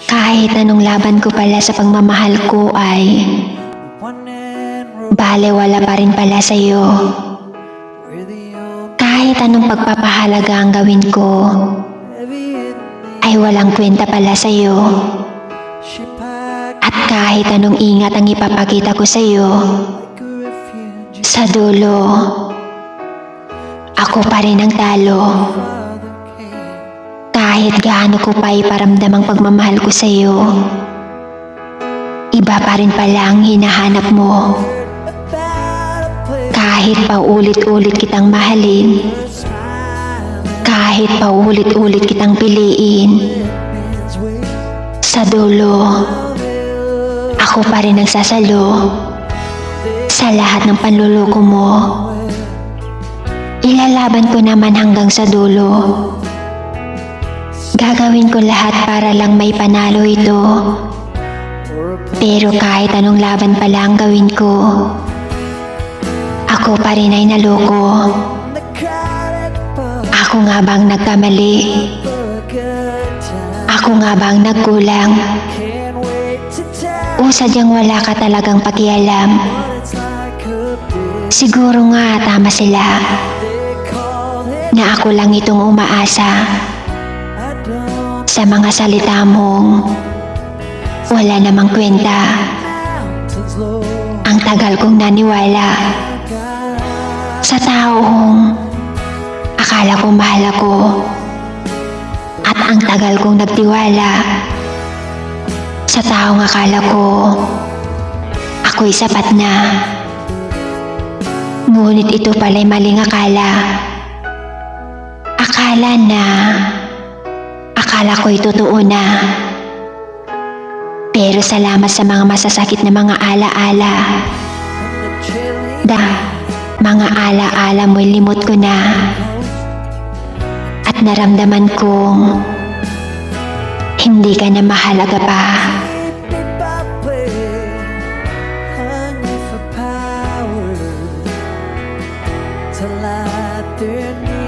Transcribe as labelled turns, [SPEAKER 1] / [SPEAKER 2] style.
[SPEAKER 1] Kahit anong laban ko pala sa pagmamahal ko ay balewala pa rin pala sa'yo. Kahit anong pagpapahalaga ang gawin ko ay walang kwenta pala sa'yo. At kahit anong ingat ang ipapakita ko sa'yo, sa dulo, ako pa rin ang talo. Kahit gaano ko pa iparamdam ang pagmamahal ko sa'yo, iba pa rin pala ang hinahanap mo. Kahit pa ulit-ulit kitang mahalin, kahit pa ulit-ulit kitang piliin, sa dulo, ako pa rin ang sasalo sa lahat ng panluloko mo. Ilalaban ko naman hanggang sa dulo. Gagawin ko lahat para lang may panalo ito. Pero kahit anong laban pala ang gawin ko, ako pa rin ay naloko. Ako nga bang nagkamali? Ako nga bang nagkulang? O sadyang wala ka talagang pakialam? Siguro nga tama sila na ako lang itong umaasa sa mga salita mong wala namang kwenta. Ang tagal kong naniwala sa taong akala ko mahal ako, at ang tagal kong nagtiwala sa taong akala ko ako'y sapat na. Ngunit ito pala'y maling akala. Akala ko'y totoo na. Pero salamat sa mga masasakit na mga alaala. Mga alaala mo'y limot ko na. At naramdaman kong hindi ka na mahalaga pa.
[SPEAKER 2] Till I did